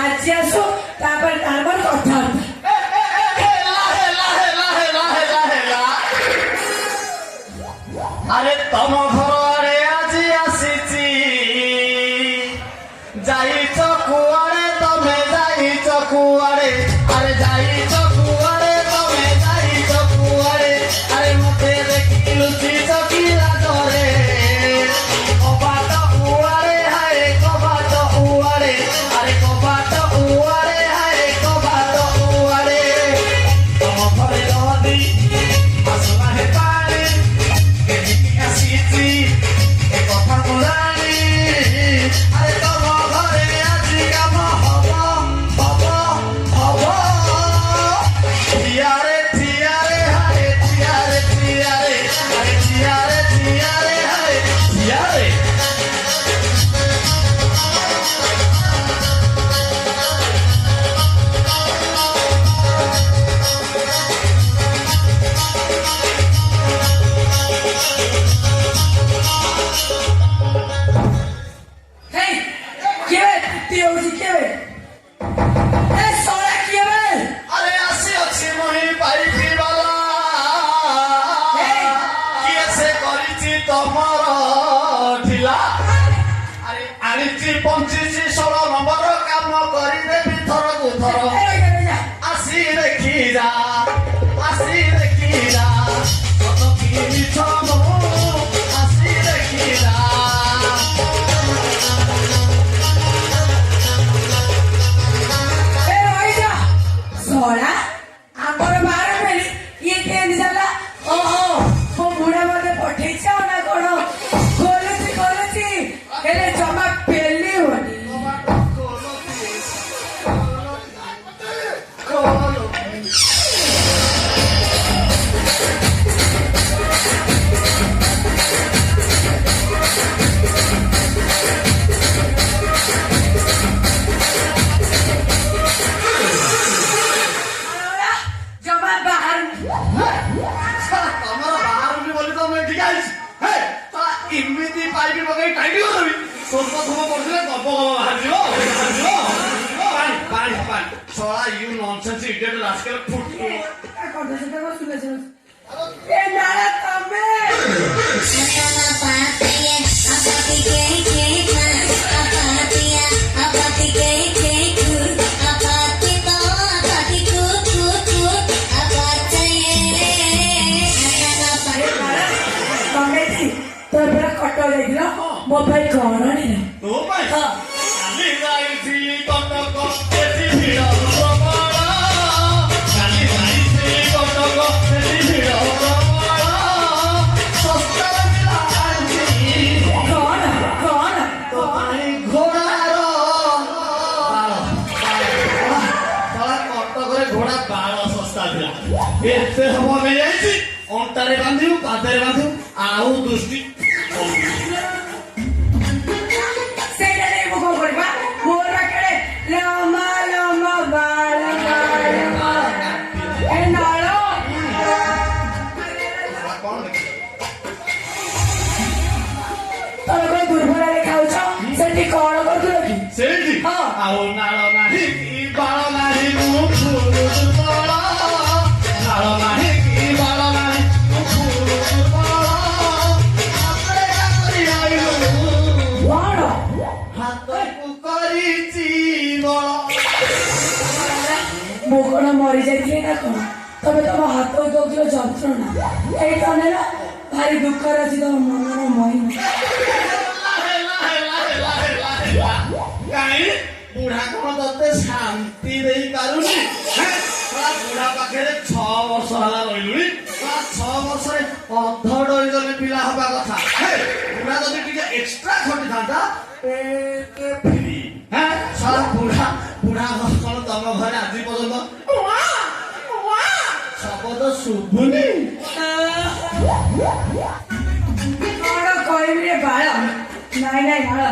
आज आसो तापर तापर कथा अरे तम घर आड़े आज आसीची जाइच कुआड़े तमे जाइच कुआड़े अरे जाइच कुआड़े तमे जाइच कुआड़े अरे मते देखी लुची चकिला करे कबाट उआड़े हाय कबाट उआड़े अरे कबाट उआड़े हाय कबाट उआड़े तम घरे नदी आसला हे पानी আসিছি এ কথা বলানি আরে তম ঘরে আজি কাম হব হব হব টিয়ারে টিয়ারে হারে টিয়ারে টিয়ারে আরে টিয়ারে টিয়ারে হারে টিয়ারে Hey, quiere, tío, si quiere. Es hora quiere. আরে আসি আছে মহি পাইকি বালা কিয়ে সে করিছি তোমার ঢিলা আরে আনিছি 25 নম্বর কাম করি দেবি থরকু থর আসি দেখি যা আসি দেখি যা কত কি মিছ আসি দেখি যা Sola, amor बाहर मेरी ये क्या निकला? ओहो, वो बुढ़ा वाले पट्टी चावना करो, कोलची, ये जमा पेली होनी। जमा बाहर ତମର ବାହାରୁନି ବୋଲି ତମେ ଏଠିକି ଆଇଛି ହେ ତା ଏମିତି ପାଇପି ପକେଇ ଟାଇଟ୍ କରିଦେବି ସ୍ୱର୍ଗ ଧୂମ ପଡିଥିଲେ ଗପ ବାହାରିଯିବ ପାଣି ପାଣି ପାଣି ଶଳା ୟୁ ନନସେନ୍ସ ଇଡିୟଟ ରାସ୍କେଲ ଫୁଟି कौन से तो सुने सुने ये नाला तमे तो बड़ा कटो देखलो मोबाइल कौन नहीं ତୋ ପାଇଁ କାଲି ଯାଇଥିଲି କଟକ ସେଠି ଭିଡ଼ ପ୍ରବଳ କାଲି ଯାଇଥିଲି କଟକ ସେଠି ଭିଡ଼ ପ୍ରବଳ ଶସ୍ତାରେ ମିଳା ଆଣିଛି कौन ତୋ ପାଇଁ ଘୋଡ଼ାର ବାଳ କଟକରେ ଘୋଡ଼ା ବାଳ ଶସ୍ତା ଥିଲା ଏତେ ହବ ନେଇଯାଇଛି ଅଣ୍ଟାରେ ବାନ୍ଧିବୁ ପାଦରେ ବାନ୍ଧିବୁ ଆଉ ଦୃଷ୍ଟି ସେଇଟା ନେଇ ମୁଁ କଣ କରିବା ମୋର ପାଖରେ ଲମ୍ବା ଲମ୍ବା ବାଳ ଏ ନାଳ ତମେ କଣ ଦୁର୍ବଳ ଦେଖାଉଛ ସେଠି କଣ କରୁଥିଲ କି ସେଇଠି ହଁ। ଆଉ ନାଳ ନାହିଁ କି ବାଳ ନାହିଁ ମୁଁ ଦୁର୍ବଳ ନାଳ ନାହିଁ କି ବାଳ ନାହିଁ ମୁଁ ଦୁର୍ବଳ ହାତରେ କରି ଆଇଲୁ କଣ ହାତକୁ କରିଛି ବଳ ମୁଁ କଣ ମରିଯାଇଥିଲି ନା କଣ ତମେ ତମ ହାତକୁ ଦଉଥିଲ ଯନ୍ତ୍ରଣା ଏଇ ତନେର ଭାରି ଦୁଃଖରେ ଅଛି ତମ ମନର ମହିମା କାହିଁ ବୁଢା କଣ ତତେ ଶାନ୍ତି ଦେଇ ପାରୁନି ବୁଢା ପାଖରେ 6 ବର୍ଷ ହେଲା ରହିଲୁଣି 6 ବର୍ଷରେ ଅଧ ଡରିଗଲେ ପିଲା ହବା କଥା ବୁଢା ଯଦି ଟିକେ ଏକ୍ସଟ୍ରା ଖଟିଥାନ୍ତା ଫ୍ରି ବୁଢା ବୁଢା କଣ ତମ ଘରେ ଆଜି ପର୍ଯ୍ୟନ୍ତ ଶବ୍ଦ ଶୁଭୁନି କଣ କହିବି ରେ ବାଳ ନାଇଁ ନାଇଁ ବାଳ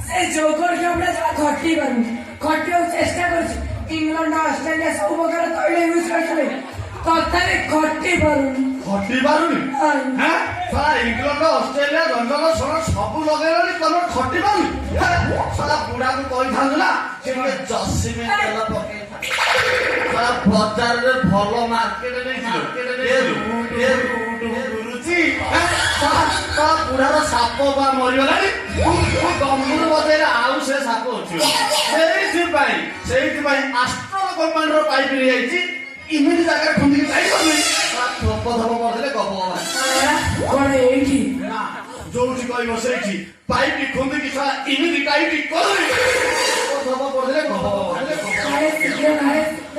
ସେ ଯୋଗର ଝିଅଟା ଯାହା ଖଟି ପାରୁନି ଖଟିବାକୁ ଚେଷ୍ଟା କରୁଛି ଇଂଲଣ୍ଡ ଅଷ୍ଟ୍ରେଲିଆ ସବୁ ପ୍ରକାର ତୈଳ ୟୁଜ କରିଥିଲେ ତଥାପି ଖଟି ପାରୁନି ଖଟି ପାରୁନି ଇଂଲଣ୍ଡ ଅଷ୍ଟ୍ରେଲିଆ ଜଙ୍ଗଲ ସବୁ ଲଗେଇଲଣି ତମେ ଖଟି ପାରୁନି ସାରା ବୁଢାକୁ କହିଥାନ୍ତୁ ନା ସେ ଟିକେ ଜସିମି ତେଲ ପକେଇଥାନ୍ତି ବଜାରରେ ଭଲ ମାର୍କେଟ ନେଇଥିଲୁ ବୁଢାର ସାପ ବା ମରିଗଲାଣି ଗମ୍ଭୀର ବଜାରରେ ଆଉ ସେ ସାପ ଅଛି ସେଇଥିପାଇଁ ଆଷ୍ଟ୍ରଲ କମ୍ପାନୀର ପାଇପ ନେଇଯାଇଛି ଇମିତି ଜାଗାରେ ଖୁନ୍ଦିକି ଯାଇପାରୁନି ଧପ ଧପ କରିଦେଲେ ଗପ କଣ ଏଇଠି ଯୋଉଠି କହିବ ସେଇଠି ପାଇପ ଖୁନ୍ଦିକି ଇମିତି ଟାଇଟ୍ କରୁନି ଧପ କରିଦେଲେ ଗପ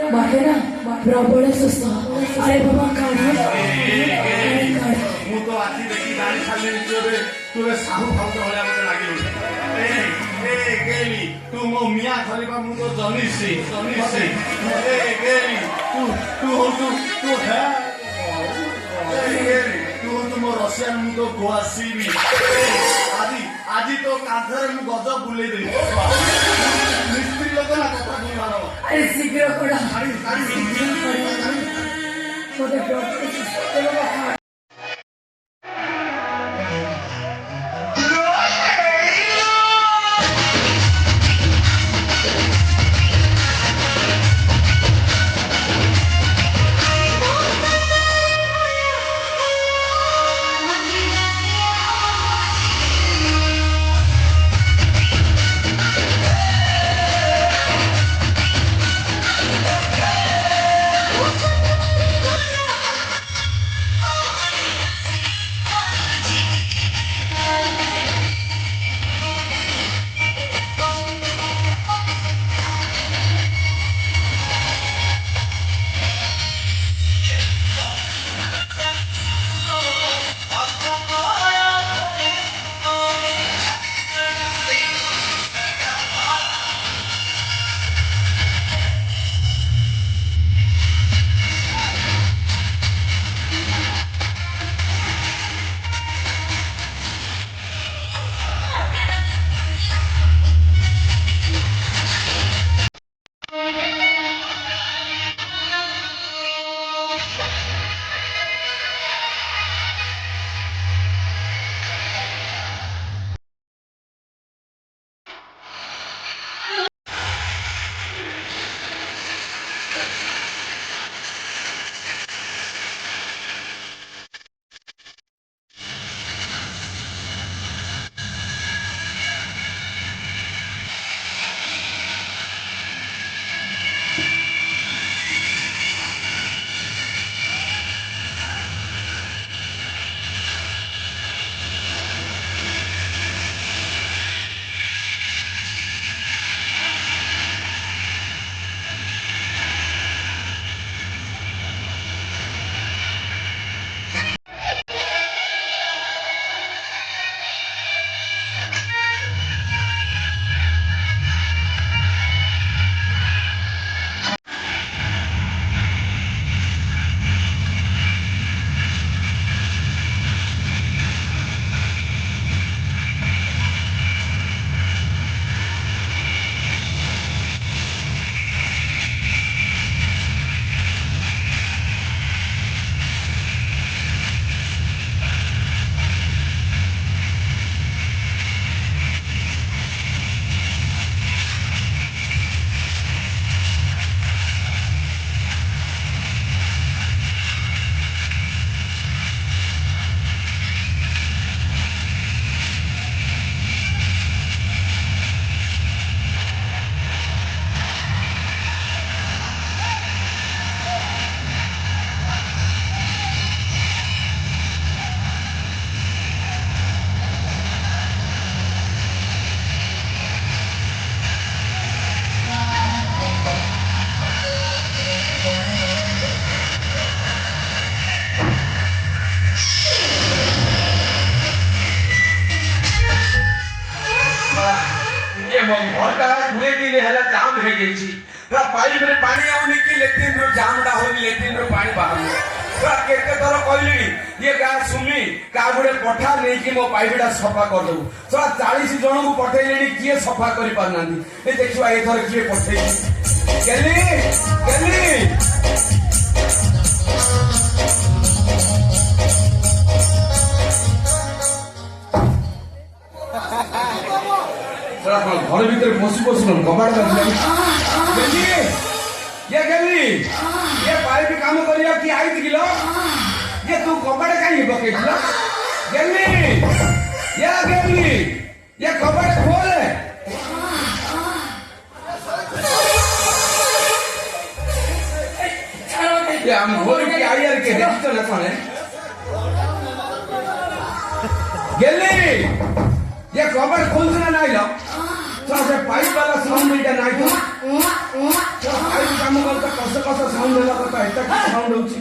ବାଟେ ନା ପ୍ରବଳ ସୁସ୍ଥ ଆରେ ବାବା କାଢ ମୁଁ ତ ଆଜି ଦେଖି ଜାଣି ସାରିଲିଣି ତୁ ଏବେ ସାହୁ ଭାଉଜ ଭଳିଆ ମତେ ଲାଗିଲୁ ତୁ ମୋ ମିଆଁ ଖଲିଫା ମୁଁ ତ ଜନିସି ତୁ ହଉଛୁ ମୋ ରସିଆନ୍ ମୁଁ ତ ଗୋଆ ସିବି ଆଜି ତୋ କାନ୍ଥରେ ମୁଁ ଗଜ ବୁଲେଇଦେବି ମିସ୍ତ୍ରୀ ଲୋକ ନା କଥା ବୁଝିବାର ଆରେ ଶୀଘ୍ର କର ମତେ ଘରଟା 20 ଦିନ ହେଲା ଜାମ୍ ହେଇଯାଇଛି ପାଇପରେ ପାଣି ଆଉନି କି ଲେଟ୍ରିନ୍ର ଜାମ୍ଟା ହଉନି ଲେଟ୍ରିନ୍ରୁ ପାଣି ବାହାରୁନି କେତେ ଥର କହିଲିଣି ଇଏ ଗାଁ ସୁମି କାହା ଗୋଟେ ପଠା ନେଇକି ମୋ ପାଇପଟା ସଫା କରିଦବୁ 40 ଜଣଙ୍କୁ ପଠେଇଲେଣି କିଏ ସଫା କରିପାରୁନାହାନ୍ତି ଏ ଦେଖିବା ଏଥର କିଏ ପଠେଇଛି ଗେଲି सारा कौन घर भीतर पशु पशु कबाड़ गेली ये गेली ये पाइप काम करिया कि आई दिलो ये तू कबाड़ काई पकेइला गेली ये कबाड़ खोल ये हम बोल के आई यार के देखतो ना कोने गेली ये कबाड़ खोलना नहीं लो तो से पाइप वाला साउंड नहीं ना तो पाइप काम करता कस साउंड देला करता एटा साउंड होची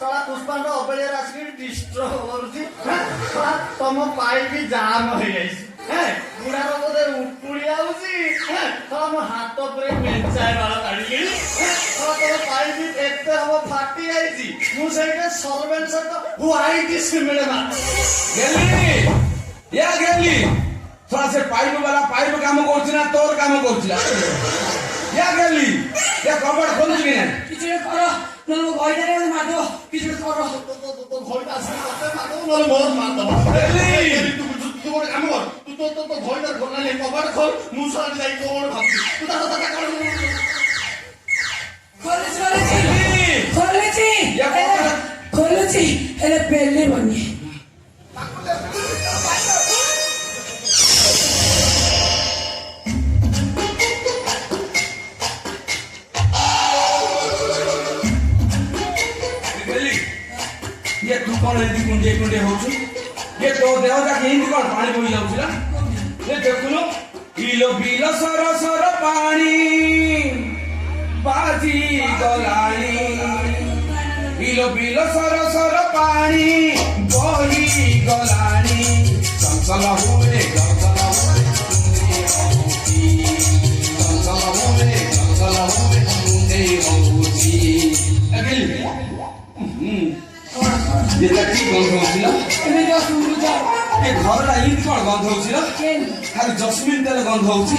ତଳା ପୁଷ୍ପାଣ୍ଡ ଅବେଳିଆରେ ଆସିକି ଡିଷ୍ଟ୍ରବ କରୁଛି ତମ ପାଇପ୍ ଜାମ୍ ହେଇଯାଇଛି ବୁଢାର ବୋଧେ ଉକୁଳି ଆଉଛି ତମ ହାତ ଉପରେ ମେଞ୍ଚାଏ ବାଳ କାଢିକିରି ତମ ପାଇପ୍ ଏତେ ହବ ଫାଟି ଯାଇଛି ମୁଁ ସେଇଟା ସର୍ଭେଣ୍ଟ ସହିତ ହ୍ୱାଇଟ୍ ସିମେଣ୍ଟ गेली थोड़ा से पाइप वाला पाइप काम करछि ना तोर काम करछि या गेली या कबाड़ खोलछि कि नहीं কিছু করো নলো গয়দারে মারো কিছু করো তো ঘড়িটা আসি করতে মারো নলে মোর মার দবা তু কোন কাম কর তু তো ঘড়িটার খোলা নে কবাড় খোল মুসার যাই কোন ভাবছি তু তা কর খোলছি এলে পেলে বনি ये तू कौन एंदी कुंडे कुंडे होछु ये तो देह जाके हिंदी कौन पानी बोई जाउछला ये देखुनो इलो बिलो सर सर पानी बाजी गलानी इलो बिलो सर सर पानी बोही गलानी चंचल हुए ये लड़की गंध होची ना এনে তো শুরু যা ये घर ला इन कोन गंध होची ना কেন खाली जस्मिन तेल गंध होची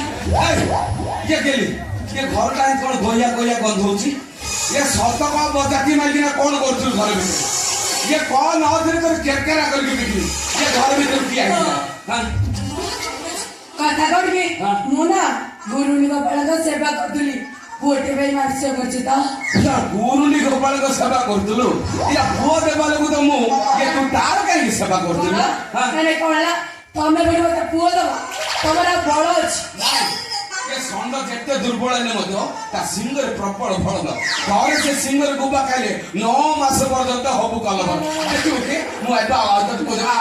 ये गेली ये घर ला इन कोन गोया गोया गंध होची ये सतका बजाती मागिना कोन करछु घर में ये कोन आधरे कर केकेरा करके बिकली ये घर में तो किया हां কথা কইবি হ্যাঁ। মোনা গুরুনি গোপালক সেবা করতুলি পুଅଟେ ପାଇଁ ମାଂସ କରୁଛି ତ या गुरुनी गोपाल को सेवा करतलु या पुओ देबाले को तो मु ये तू तार काई सेवा करतलु हां ମାନେ କଣ ହେଲା ତମେ ବି ମତେ ପୁଅ ଦବ ତମର ବଳ ଅଛି ये षंड जेते दुर्बल ने मध्य ता सिंगर प्रबल फल द घरे से सिंगर गुबा खाइले 9 मास पर्यंत हबु कलम देखि ओके मु एटा आदत को जा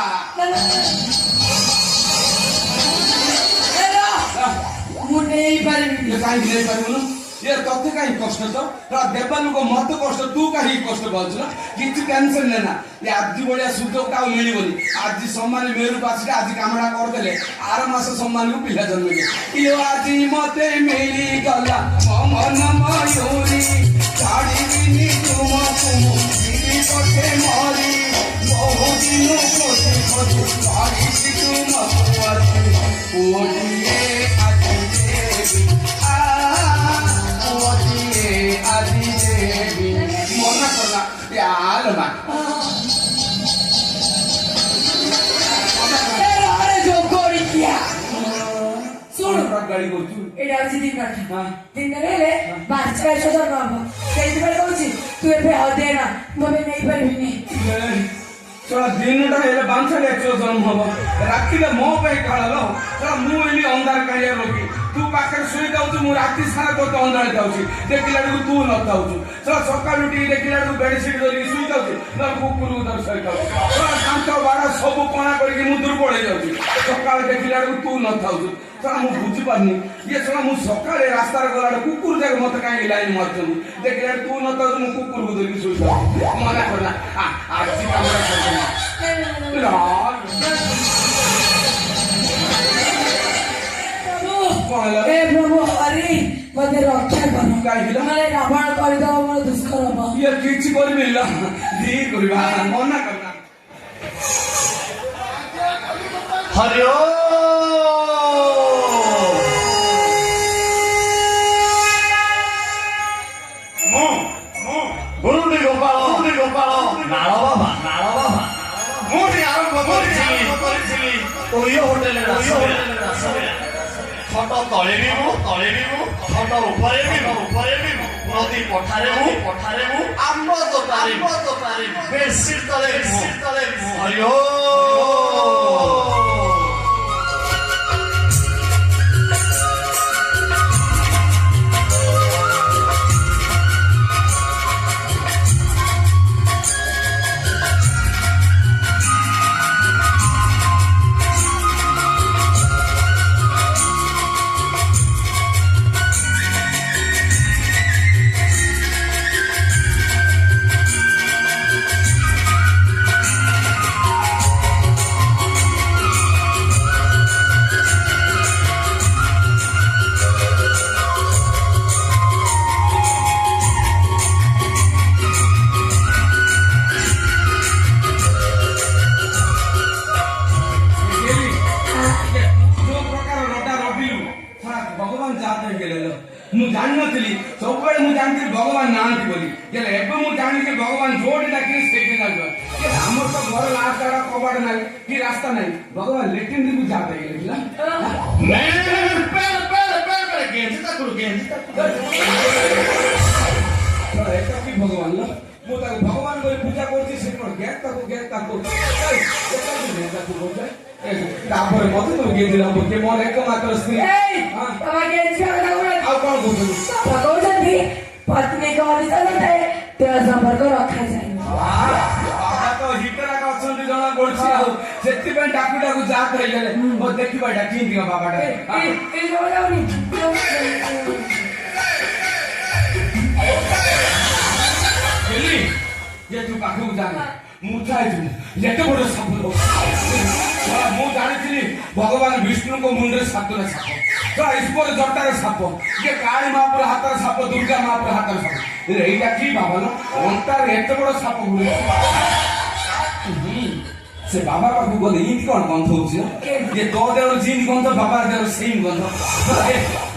ମୁଁ ନେଇପାରିବିନି ये काई नहीं पारुनु ये तते काई कष्ट तो रा देबालु को मत कष्ट तू काई कष्ट बोलछ ना किछि टेंशन लेना ये आज बढिया सुजोग का मिली बोली आज सम्मान मेरु पासी आज कामडा कर देले आर मास सम्मान को पिला जन्मले यो आज मते मिली गला मन मयूरी छाड़ी बिनी तुम बिनी पटे मारी बहु दिन कोते कोते छाड़ी तुम पटे ओडिए आज देवी ओडिए आज देवी मना करला यार मा ଆରେ ଯୋଗ କରିକିଆ ଶୁଣ ଗାଡ଼ି କରୁଛୁ ଏଇଟା ହଉଛି ଦିନଟା ହଁ। ଦିନରେ ହେଲେ ମାର୍ଚ୍ଚ 22,000 ହବ ସେଇଥିପାଇଁ କହୁଛି ତୁ ଏବେ ଦେନା ମୁଁ ଏବେ ନେଇପାରିବିନି चला दिन हेले बांछा एक्चुअल जन्म हम राति मो काल लो चला मुझे अंधार कहीं रोगी तू पाखे शुई जाऊँ मु राति सारा तो अंधार जाऊँगी देखला तू न था चला सका देखला बेडसीट धरिक शुई जाऊँ ना कुकुर उधर सही चला शांत बाड़ा सब कणा करके दुर्बल हो जाऊँगी सका देखला तू न था चला मुझे बुझीपारनी ये चला मुझे सका रास्तार गला कुकुर जाए मत कहीं लाइन मार्चन देखला तू न था कुकुर को धरिक शुई जाऊँ मना करना आज काम हे प्रभु हरि मते रक्षा करो काहिला माने रावण करदो मोर दुष्कर्म ये किछि करि मिलला धी करबा मना करना हरि गुरुनी गोपाल नाଳ बाबा ମୁଁ ଆରମ୍ଭ କରିଥିଲି ହୋଟେଲରେ ଖଟ ତଳେ ବିବୁ ଖଟ ଉପରେ ବିବୁ ନଦୀ ପଠାରେ ମୁଁ ଆମ୍ବ ତୋଟାରେ ବେଡସିଟ୍ ତଳେ ହରି ଓ ମୁଁ ଜାଣିନଥିଲି ସବୁବେଳେ ମୁଁ ଜାଣିଥିଲି ଭଗବାନ ନାହାନ୍ତି ବୋଲି ହେଲେ ଏବେ ମୁଁ ଜାଣିଲି ଭଗବାନ ଯୋଉଠି ଡାକିଲେ ସେଇଠି ଲାଗିବ ଆମର ତ ଘର ଲାଷ୍ଟ ଆଡେ କବାଟ ନାହିଁ କି ରାସ୍ତା ନାହିଁ ଭଗବାନ ଲେଟ୍ରିନ୍ କୁ ଯା ପାଇଗଲେ এটা কি ভগবান ମୁଁ ତାକୁ ଭଗବାନ କରି ପୂଜା କରୁଛି ସେ କଣ ଗେଟ୍ ତାକୁ ତାପରେ ମତେ ତ ଗେଞ୍ଜିଲା porque ମୋର ଏକମାତ୍ର ସ୍ତ୍ରୀ ଆଉ କଣ କହୁଛନ୍ତି କହୁଛନ୍ତି ପତ୍ନୀଙ୍କ ଅଧିକାର ତେଳ ସମ୍ପର୍କ ରଖାଯାଏ ବାବା ତ ହିଟର ଅଛନ୍ତି ଜଣା ପଡୁଛି ଆଉ ସେଥିପାଇଁ ଡାକୁ ଯା କହିଗଲେ ମୋ ଦେଖିବା ଏଇଟା କେମିତି ବାବାଟା ତୁ ପାଖକୁ ଯାଆନି ମୁଁ ଚାହିଁଥିଲି ଯେତେ ବଡ ସାପ ମୁଁ ଜାଣିଥିଲି ଭଗବାନ ବିଷ୍ଣୁଙ୍କ ମୁଣ୍ଡରେ ସାତଟା ସାପ ଈଶ୍ୱର ଜଟାରେ ସାପ ଇଏ କାଳୀ ମହାପୁର ହାତର ସାପ ଦୁର୍ଗା ମହାପୁର ହାତର ସାପ ଏଇଟା କି ବାବା ଅଣ୍ଟାରେ ଏତେ ବଡ ସାପ ଗୁଡେ ସେ ବାବା ପାଖକୁ ଗଲେ ଏମିତି କଣ ଗନ୍ଧ ହଉଛି ଇଏ ତୋ ଦେହର ଯେମିତି ଗନ୍ଧ ବାବା ଦେହର ସେଇ ଗନ୍ଧ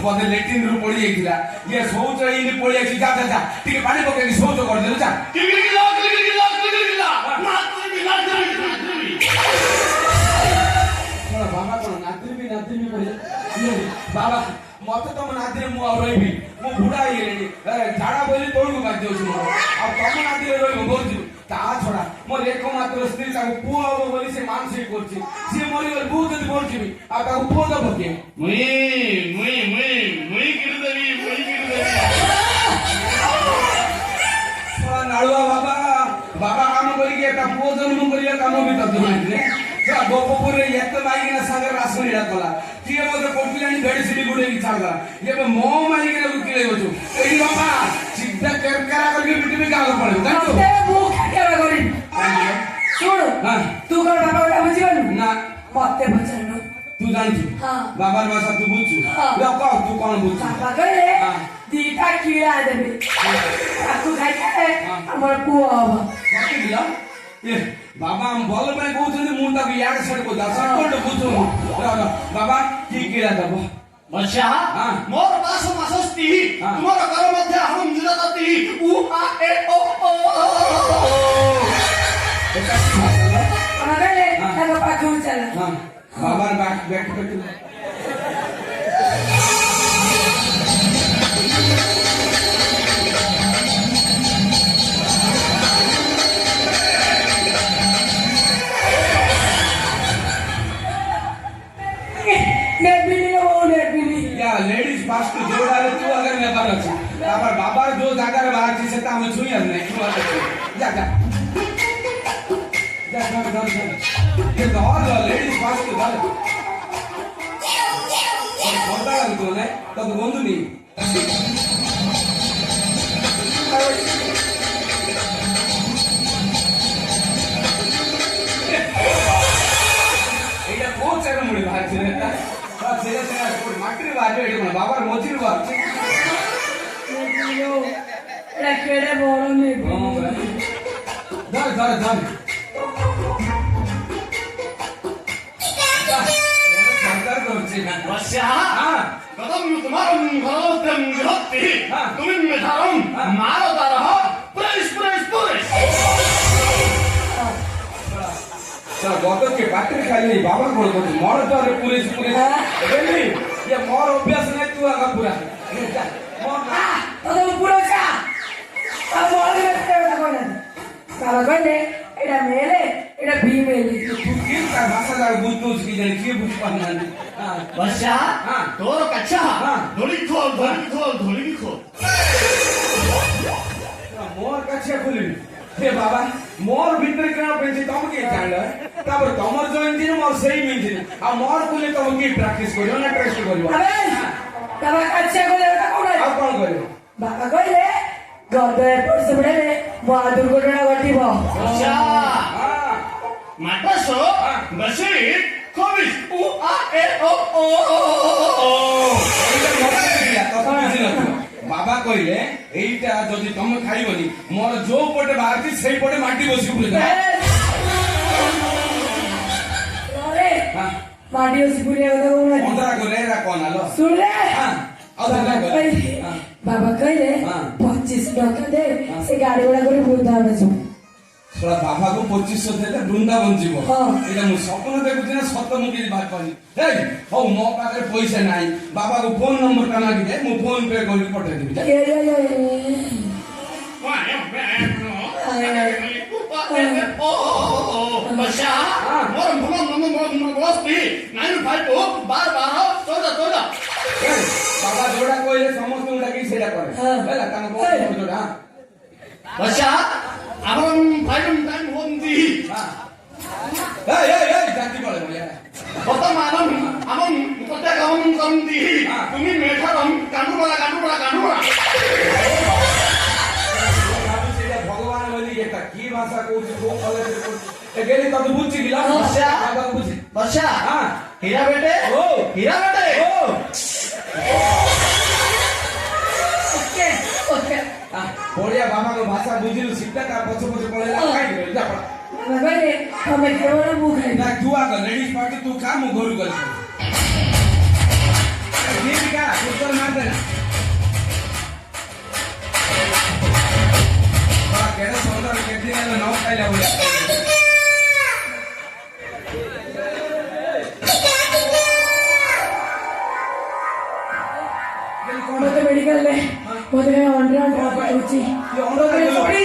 ବୋଧେ ଲେଟ୍ରିନ୍ ରୁ ପଡି ଯାଇଥିଲା ଇଏ ଶୌଚ ଏମିତି ପଡି ଯାଇଛି ଯା ଟିକେ ପାଣି ପକେଇକି ଶୌଚ କରିଦେଲୁ ଯା ବାବା କଣ ନାତିବି ବାବା ମତେ ତମ ନାତିରେ ମୁଁ ଆଉ ରହିବି ମୁଁ ବୁଢା ହେଇଗଲିଣି ଝାଡା ବୋଇଲି ତଳକୁ ବାଜି ଯାଉଛି ମୋର ଆଉ ତମ ନାତିରେ ରହିବ ବଞ୍ଚିବି ତା ଛଡା ମୋର ଏକମାତ୍ର ସ୍ତ୍ରୀ ତାକୁ ପୁଅ ହବ ବୋଲି ସେ ମାନସିକ କରୁଛି ସିଏ ମରିଗଲେ ବହୁତ ଯଦି ବଞ୍ଚିବି ଆଉ ତାକୁ ପୁଅ ଦବ କିଏ ନାଳୁଆ ବାବା କାମ କରିକି একটা ପୁଅ ଜନ୍ମ କରିବା କାମ ବି ତତେ ଜାଣିଥିଲେ ଗୋପପୁରରେ ଏତେ ମାଇକିନା ସାଙ୍ଗରେ ରାସନୀଟା କଲା କିଏ ମତେ ପଟିଲାଣି ଭେଡିସିଡି ଗୁଡେଇକି ଛାଡିଦେଲା ଏବେ ମୋ ମାଇକିନା କିଳେ ଅଛୁ ଏଇ ବାବା ସିଧା କେରକେରା କରିକି ପିଟିବି ଗାଁକୁ ପଳେଇବୁ ଜାଣିଛୁ ମୁଁ କେବେ କରିବି ଶୁଣୁ ତୁ କଣ ବାବା କଥା ବୁଝିଗଲୁ ନା ମତେ ପଚାରୁନୁ ତୁ ଜାଣିଛୁ ବାବାର ଭାଷା ତୁ ବୁଝଛୁ କହ ତୁ କଣ ବୁଝଛୁ ବାବା କହିଲେ ଦିଟା କିଳା ଦେବେ ତାକୁ ଖାଇଲେ ଆମର ପୁଅ ହବ ବାବା ଭଲ ପାଇଁ କହୁଛନ୍ତି ମୁଁ ତାକୁ ଇଆଡେ ସିଆଡେ କହୁଛି ବୁଝୁ ବାବା କି କିଳା ଦବ ମୋର ବାସ ସ୍ତ୍ରୀ ମୋର ଘର ମଧ୍ୟ ଅହଂ ନିରତି ତାଙ୍କ ପାଖକୁ ଚାଲ ବାବାର ବ୍ୟାକ୍ କରିଥିଲେ लेडीज फास्ट जोड़ा तू अगर नेबार अछि तापर बाबार जो जागा रे बाहर छी सेता हम छुई हम नहीं जा ये दौर लेडीज फास्ट दल बोलता है तो ने तो बंधु नहीं एटा बहुत सारा मुड़ी बाहर छी रे माटी बाजू बाबार मोची बाजू केड़े बड़ में धर धर धर सरकार करছে না বসা কদম তোমারম ঘরতম ঘরতি তুমি মেধারম মারো দারহ পুলিশ গত কে বাটরি খাইলি বাবা কোন করছে মর তো পুলিশ বেলি ये मोर अभ्यास नहीं तू आगा पूरा जा मोर ना তবে পুরো চা আর বল করতে কোন কালা কইলে এটা মেলে এটা বি মেলে तू की का भाषा का बुझ की जाने की बुझ पाना हां बच्चा हाँ। तोर कच्चा हाँ। धोली खोल मोर कच्छा खुली हे बाबा मोर भीतर केना पेंची तम के जान तापर तमर जॉइन दिन मोर सही मिल दिन आ मोर खुले तम की प्रैक्टिस करियो ना टेस्ट करियो আবে তবে কাছে কইলে ওটা কোন आ कोन करियो বাবা কইলে গদে পড়ছে বড়ে মহা দুর্ঘটনা ঘটিব बच्चा हां माटासो हाँ। बसरी खोबिस उ आ ए ओ बाबा कहले एइटा जदि तमे खाइबनी मोर जो पटे बाहरती सेई पटे माटी बसी पुरे আরে हां মাটিও সিপুরিয়া কথা কোন अंदरा को रेरा कोन आलो শুনলে हां বাবা কইলে বাবা কইলে হ্যাঁ। 25 টাকা দে সে গাড়ি ঘোড়া করে বৃন্দাবন যাব सोला बाबा को 2500 देले वृंदावन जीव हाँ। एटा मु सपन देखुछि ना सत्य मु की बात पानी हे हो मो पाखे पैसा नाही बाबा को फोन नंबर काना कि दे मु फोन पे करि पठा देबी जा बच्चा हाँ। मोर बस्ती 952 12 हे, बाबा जोड़ा कोइले समस्त उडा कि सेटा करे हाँ। हेला काना बहुत जोड़ा बच्चा আমার ভাইরম টাইম হন্দি हां ए जाति बोले बोले কত মানম আমন কত গমন করন্দি হ্যাঁ। তুমি মেঠারম কান্ডুরা बाबू सेटा भगवान बोली एटा की भाषा कहू को कॉलेज ए गेली त बुझी गिला बच्चा बाबा बुझी बच्चा हां হীরা বেটে ओ হীরা বেটে ओ ওকে ওকে বড়িয়া বাবা को भाषा बुझिलु सिक्का का पछो पछो पळेला काई गरे जा पडा বাবা কইলে তুমি কেবল মুখ খাই ना तू आग लेडीज पार्टी तू काम घरू कर ये का उत्तर मार देना बड़ा केड़ा सौदा के दिन में नाव खाइला बोला মতে মেডিকেল লে মতে অন্ডার হচ্ছে ये अंडा সরি